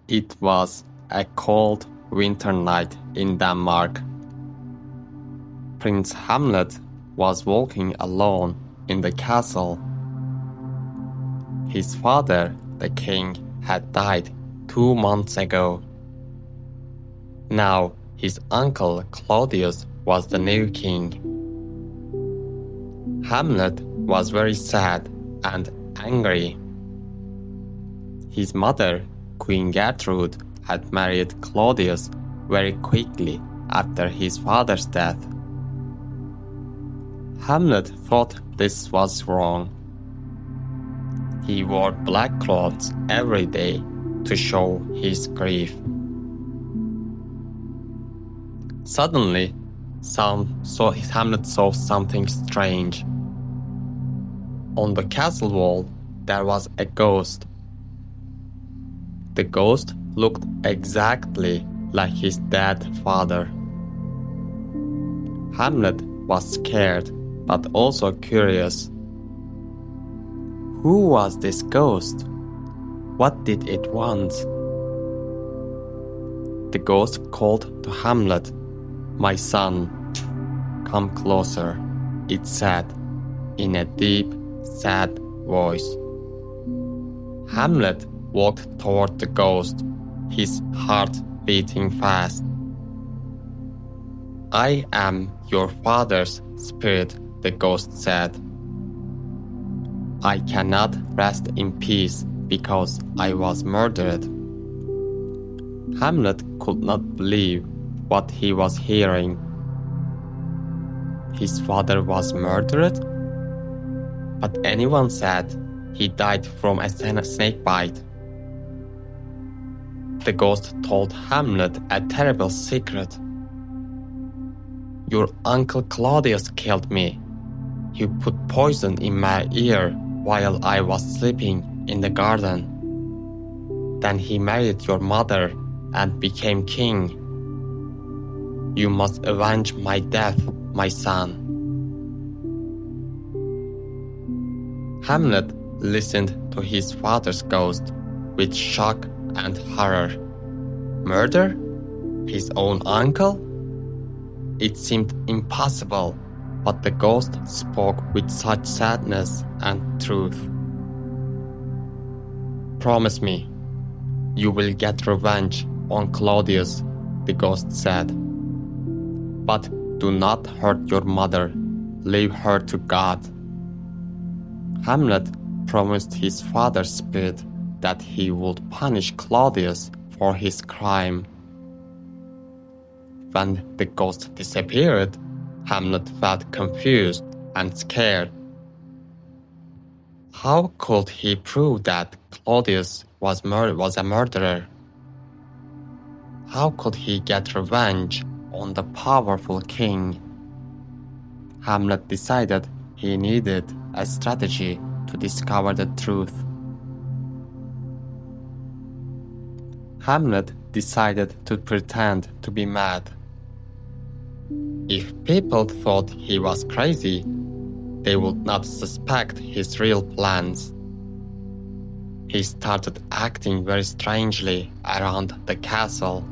It was a cold winter night in Denmark. Prince Hamlet was walking alone in the castle. His father, the king, had died 2 months ago. Now his uncle Claudius was the new king. Hamlet was very sad and angry. His mother, Queen Gertrude, had married Claudius very quickly after his father's death. Hamlet thought this was wrong. He wore black clothes every day to show his grief. Suddenly, Hamlet saw something strange. On the castle wall, there was a ghost. The ghost looked exactly like his dead father. Hamlet was scared, but also curious. Who was this ghost? What did it want? The ghost called to Hamlet, "My son, come closer," it said, in a deep, sad voice. Hamlet walked toward the ghost, his heart beating fast. "I am your father's spirit," the ghost said. "I cannot rest in peace because I was murdered." Hamlet could not believe what he was hearing. His father was murdered? But anyone said he died from a snake bite. The ghost told Hamlet a terrible secret. "Your uncle Claudius killed me. He put poison in my ear while I was sleeping in the garden. Then he married your mother and became king. You must avenge my death, my son." Hamlet listened to his father's ghost with shock and horror. Murder? His own uncle? It seemed impossible, but the ghost spoke with such sadness and truth. "Promise me, you will get revenge on Claudius," the ghost said. "But do not hurt your mother. Leave her to God." Hamlet promised his father's spirit that he would punish Claudius for his crime. When the ghost disappeared, Hamlet felt confused and scared. How could he prove that Claudius was a murderer? How could he get revenge on the powerful king? Hamlet decided he needed a strategy to discover the truth. Hamlet decided to pretend to be mad. If people thought he was crazy, they would not suspect his real plans. He started acting very strangely around the castle.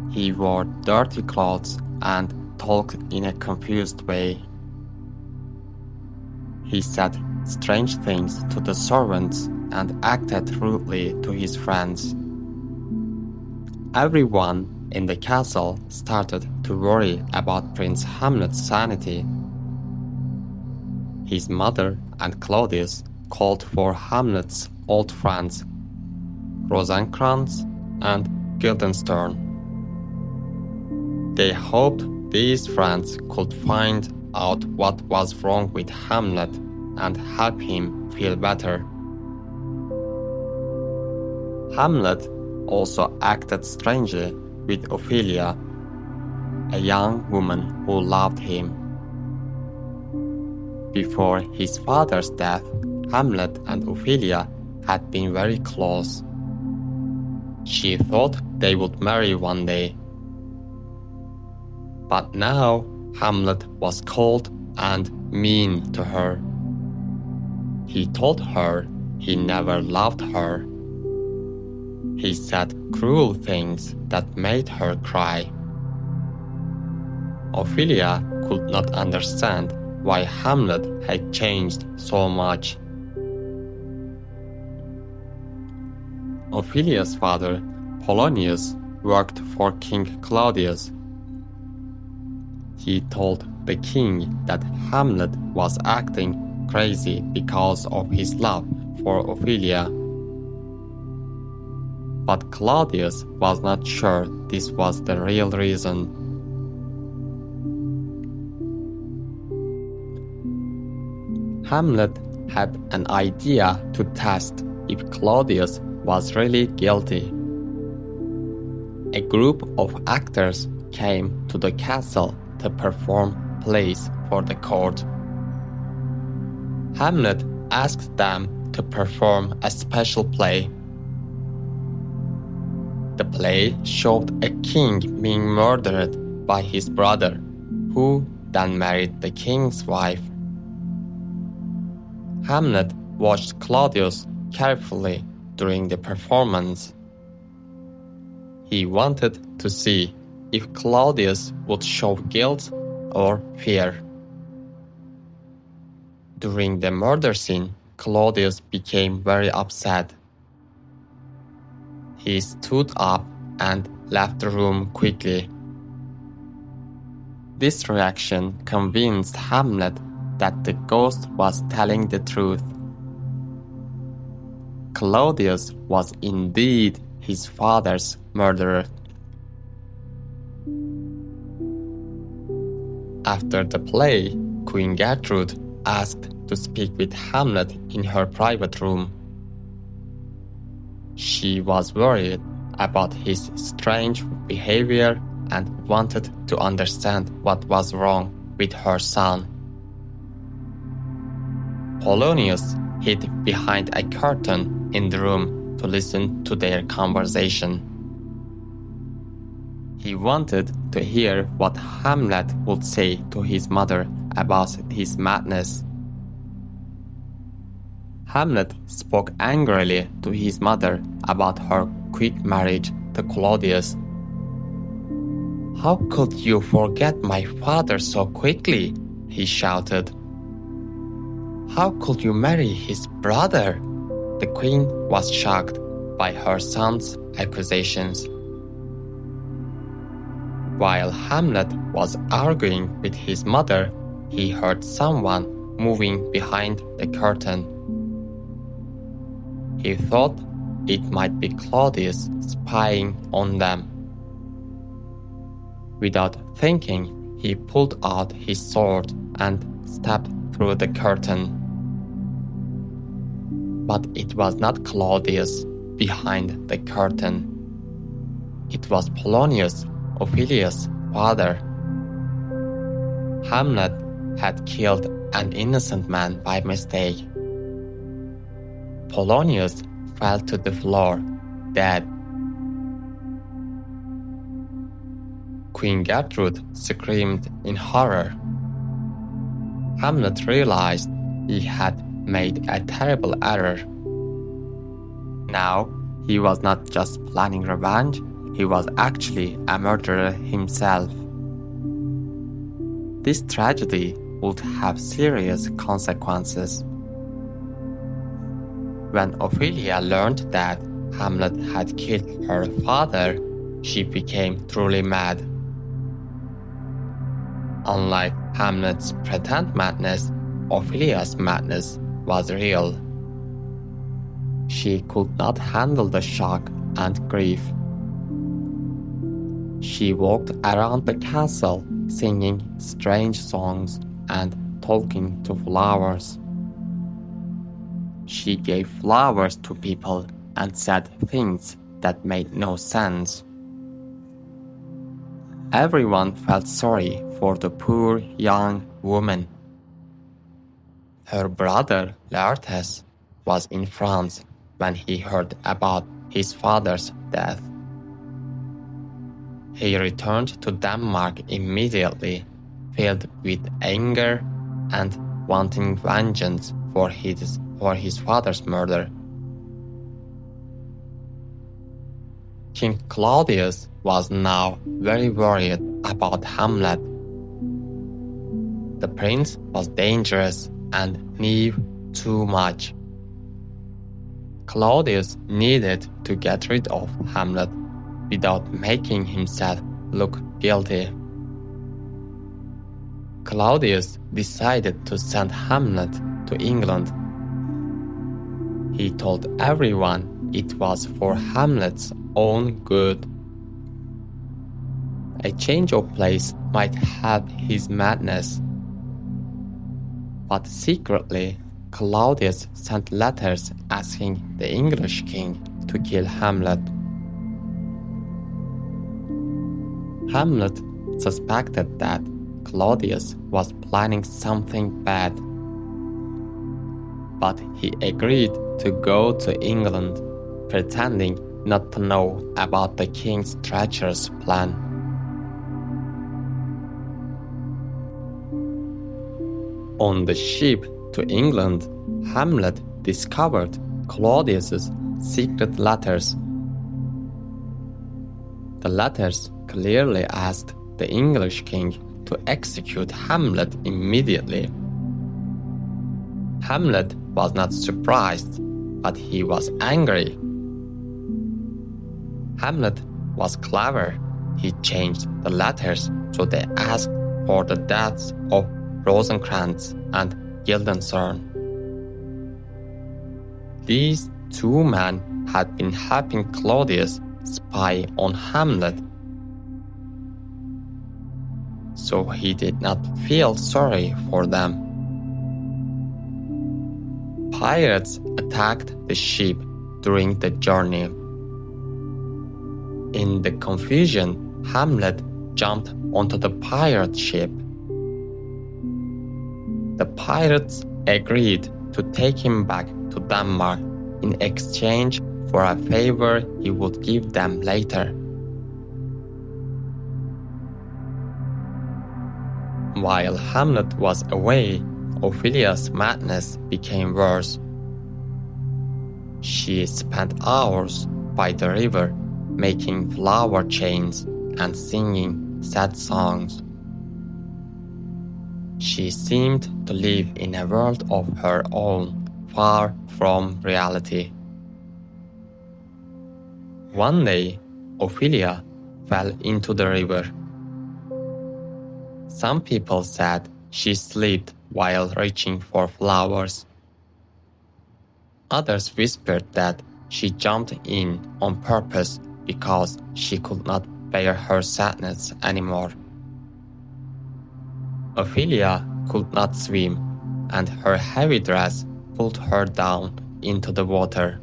He wore dirty clothes and talked in a confused way. He said strange things to the servants and acted rudely to his friends. Everyone in the castle started to worry about Prince Hamlet's sanity. His mother and Claudius called for Hamlet's old friends, Rosencrantz and Guildenstern. They hoped these friends could find out what was wrong with Hamlet and help him feel better. Hamlet also acted strangely with Ophelia, a young woman who loved him. Before his father's death, Hamlet and Ophelia had been very close. She thought they would marry one day. But now Hamlet was cold and mean to her. He told her he never loved her. He said cruel things that made her cry. Ophelia could not understand why Hamlet had changed so much. Ophelia's father, Polonius, worked for King Claudius. He told the king that Hamlet was acting crazy because of his love for Ophelia. But Claudius was not sure this was the real reason. Hamlet had an idea to test if Claudius was really guilty. A group of actors came to the castle to perform plays for the court. Hamlet asked them to perform a special play. The play showed a king being murdered by his brother, who then married the king's wife. Hamlet watched Claudius carefully during the performance. He wanted to see if Claudius would show guilt or fear. During the murder scene, Claudius became very upset. He stood up and left the room quickly. This reaction convinced Hamlet that the ghost was telling the truth. Claudius was indeed his father's murderer. After the play, Queen Gertrude asked to speak with Hamlet in her private room. She was worried about his strange behavior and wanted to understand what was wrong with her son. Polonius hid behind a curtain in the room to listen to their conversation. He wanted to hear what Hamlet would say to his mother about his madness. Hamlet spoke angrily to his mother about her quick marriage to Claudius. "How could you forget my father so quickly?" he shouted. "How could you marry his brother?" The queen was shocked by her son's accusations. While Hamlet was arguing with his mother, he heard someone moving behind the curtain. He thought it might be Claudius spying on them. Without thinking, he pulled out his sword and stepped through the curtain. But it was not Claudius behind the curtain. It was Polonius, Ophelia's father. Hamlet had killed an innocent man by mistake. Polonius fell to the floor, dead. Queen Gertrude screamed in horror. Hamlet realized he had made a terrible error. Now, he was not just planning revenge, he was actually a murderer himself. This tragedy would have serious consequences. When Ophelia learned that Hamlet had killed her father, she became truly mad. Unlike Hamlet's pretend madness, Ophelia's madness was real. She could not handle the shock and grief. She walked around the castle singing strange songs and talking to flowers. She gave flowers to people and said things that made no sense. Everyone felt sorry for the poor young woman. Her brother, Laertes, was in France when he heard about his father's death. He returned to Denmark immediately, filled with anger and wanting vengeance for his father's murder. King Claudius was now very worried about Hamlet. The prince was dangerous and knew too much. Claudius needed to get rid of Hamlet without making himself look guilty. Claudius decided to send Hamlet to England. He told everyone it was for Hamlet's own good. A change of place might help his madness. But secretly, Claudius sent letters asking the English king to kill Hamlet. Hamlet suspected that Claudius was planning something bad, but he agreed to go to England, pretending not to know about the king's treacherous plan. On the ship to England, Hamlet discovered Claudius's secret letters. The letters clearly asked the English king to execute Hamlet immediately. Hamlet was not surprised, but he was angry. Hamlet was clever. He changed the letters so they asked for the deaths of Rosencrantz and Guildenstern. These two men had been helping Claudius spy on Hamlet, so he did not feel sorry for them. Pirates attacked the ship during the journey. In the confusion, Hamlet jumped onto the pirate ship. The pirates agreed to take him back to Denmark in exchange for a favor he would give them later. While Hamlet was away, Ophelia's madness became worse. She spent hours by the river making flower chains and singing sad songs. She seemed to live in a world of her own, far from reality. One day, Ophelia fell into the river. Some people said she slipped while reaching for flowers. Others whispered that she jumped in on purpose because she could not bear her sadness anymore. Ophelia could not swim, and her heavy dress pulled her down into the water.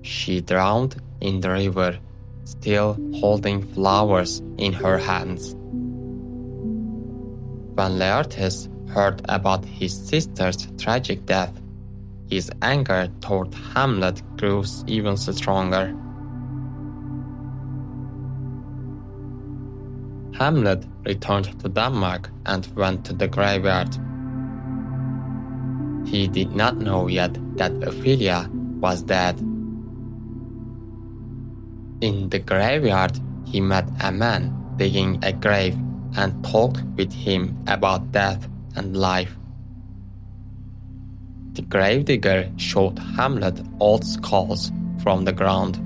She drowned in the river, still holding flowers in her hands. When Laertes heard about his sister's tragic death, his anger toward Hamlet grew even stronger. Hamlet returned to Denmark and went to the graveyard. He did not know yet that Ophelia was dead. In the graveyard, he met a man digging a grave and talked with him about death and life. The gravedigger showed Hamlet old skulls from the ground.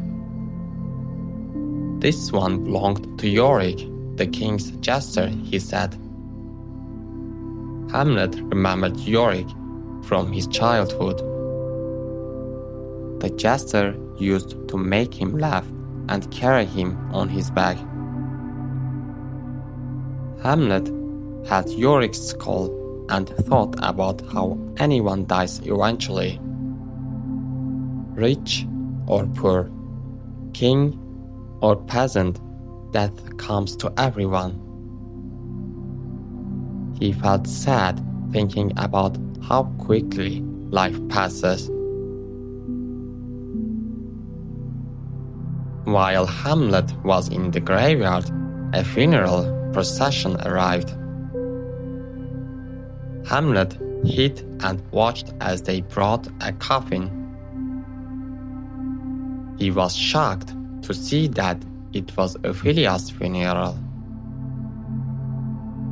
This one belonged to Yorick, the king's jester, he said. Hamlet remembered Yorick from his childhood. The jester used to make him laugh and carry him on his back. Hamlet had Yorick's skull and thought about how anyone dies eventually. Rich or poor, king or peasant, death comes to everyone. He felt sad thinking about how quickly life passes. While Hamlet was in the graveyard, a funeral procession arrived. Hamlet hid and watched as they brought a coffin. He was shocked to see that it was Ophelia's funeral.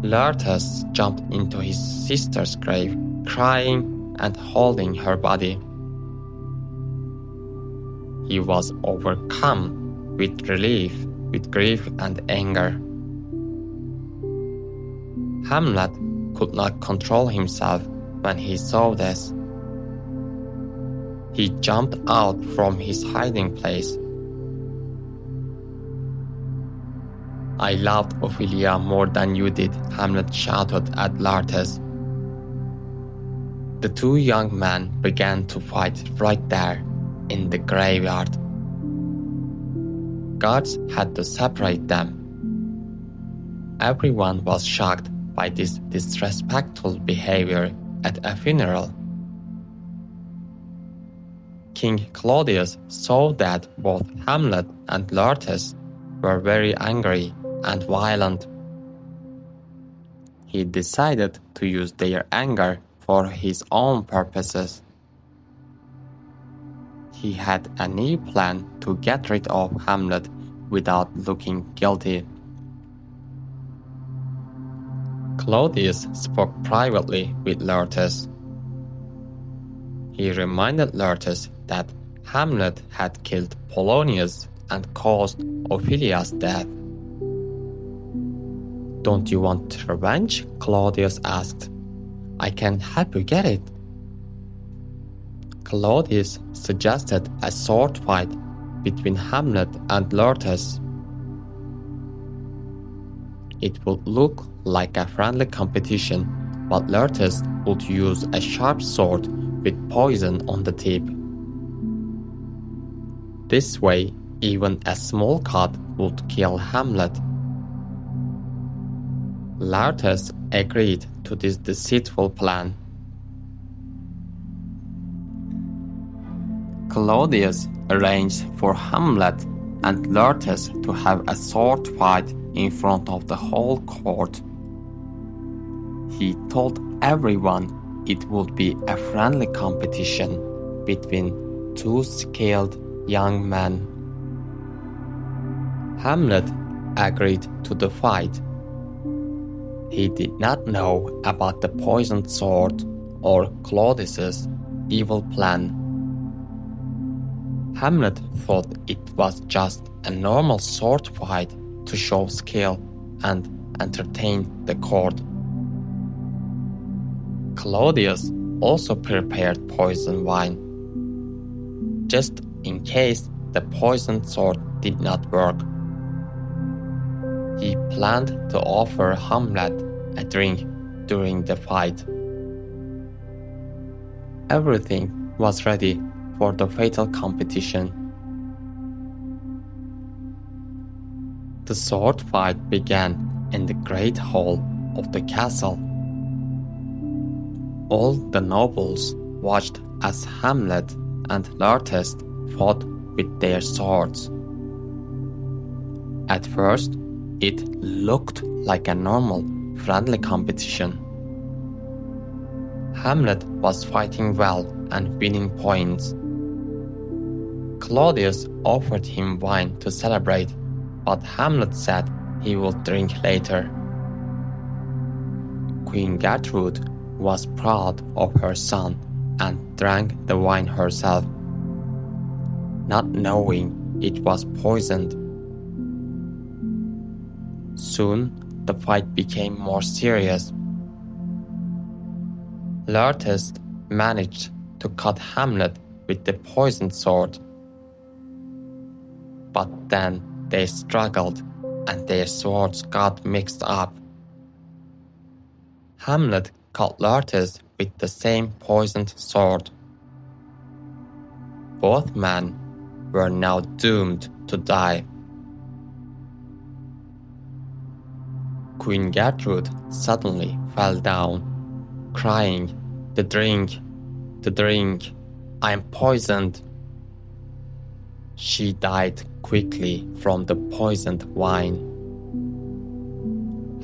Laertes jumped into his sister's grave, crying and holding her body. He was overcome with relief, with grief and anger. Hamlet could not control himself when he saw this. He jumped out from his hiding place. "I loved Ophelia more than you did," Hamlet shouted at Laertes. The two young men began to fight right there in the graveyard. Guards had to separate them. Everyone was shocked by this disrespectful behavior at a funeral. King Claudius saw that both Hamlet and Laertes were very angry and violent. He decided to use their anger for his own purposes. He had a new plan to get rid of Hamlet without looking guilty. Claudius spoke privately with Laertes. He reminded Laertes that Hamlet had killed Polonius and caused Ophelia's death. "Don't you want revenge?" Claudius asked. "I can help you get it." Claudius suggested a sword fight between Hamlet and Laertes. It would look like a friendly competition, but Laertes would use a sharp sword with poison on the tip. This way, even a small cut would kill Hamlet. Laertes agreed to this deceitful plan. Claudius arranged for Hamlet and Laertes to have a sword fight in front of the whole court. He told everyone it would be a friendly competition between two skilled young men. Hamlet agreed to the fight. He did not know about the poisoned sword or Claudius's evil plan. Hamlet thought it was just a normal sword fight to show skill and entertain the court. Claudius also prepared poison wine, just in case the poisoned sword did not work. He planned to offer Hamlet a drink during the fight. Everything was ready for the fatal competition. The sword fight began in the great hall of the castle. All the nobles watched as Hamlet and Laertes fought with their swords. At first, it looked like a normal, friendly competition. Hamlet was fighting well and winning points. Claudius offered him wine to celebrate, but Hamlet said he would drink later. Queen Gertrude was proud of her son and drank the wine herself, not knowing it was poisoned. Soon, the fight became more serious. Laertes managed to cut Hamlet with the poisoned sword. But then they struggled and their swords got mixed up. Hamlet cut Laertes with the same poisoned sword. Both men were now doomed to die. Queen Gertrude suddenly fell down, crying, the drink, I'm poisoned." She died quickly from the poisoned wine.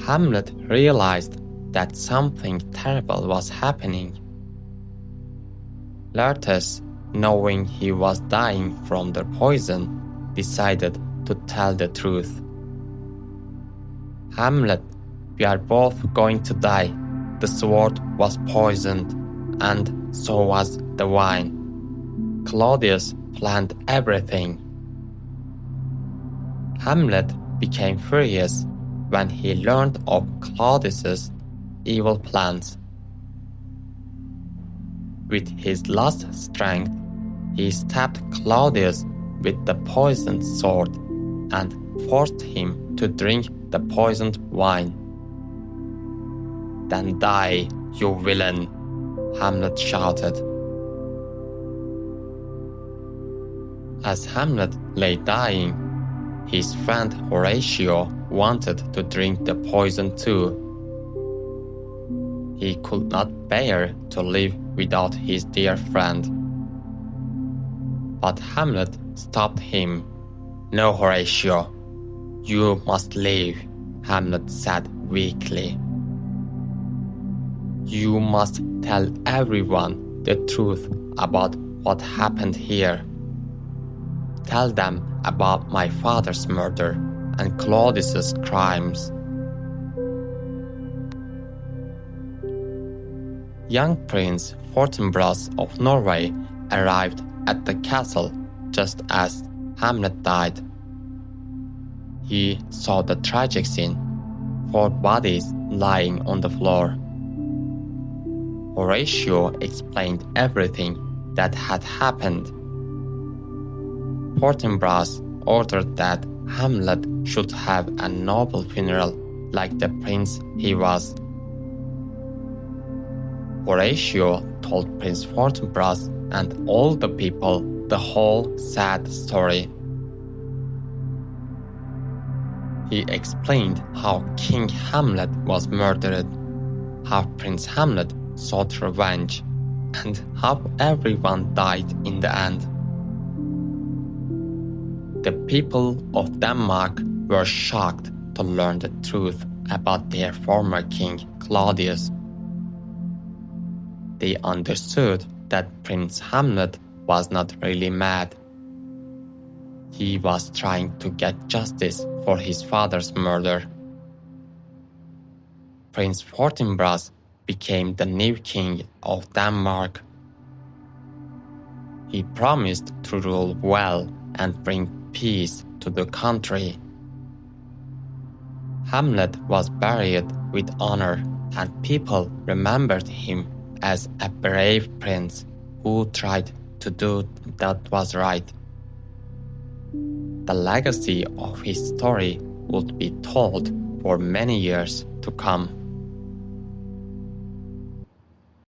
Hamlet realized that something terrible was happening. Laertes, knowing he was dying from the poison, decided to tell the truth. Hamlet, we are both going to die. The sword was poisoned, and so was the wine. Claudius planned everything. Hamlet became furious when he learned of Claudius's evil plans. With his last strength, he stabbed Claudius with the poisoned sword and forced him to drink the poisoned wine. "Then die, you villain," Hamlet shouted. As Hamlet lay dying, his friend Horatio wanted to drink the poison too. He could not bear to live without his dear friend. But Hamlet stopped him. "No, Horatio, you must live," Hamlet said weakly. "You must tell everyone the truth about what happened here. Tell them about my father's murder and Claudius's crimes." Young Prince Fortinbras of Norway arrived at the castle just as Hamlet died. He saw the tragic scene, 4 bodies lying on the floor. Horatio explained everything that had happened. Fortinbras ordered that Hamlet should have a noble funeral like the prince he was. Horatio told Prince Fortinbras and all the people the whole sad story. He explained how King Hamlet was murdered, how Prince Hamlet sought revenge, and how everyone died in the end. The people of Denmark were shocked to learn the truth about their former king, Claudius. They understood that Prince Hamlet was not really mad. He was trying to get justice for his father's murder. Prince Fortinbras became the new king of Denmark. He promised to rule well and bring peace to the country. Hamlet was buried with honor, and people remembered him as a brave prince who tried to do that was right. The legacy of his story would be told for many years to come.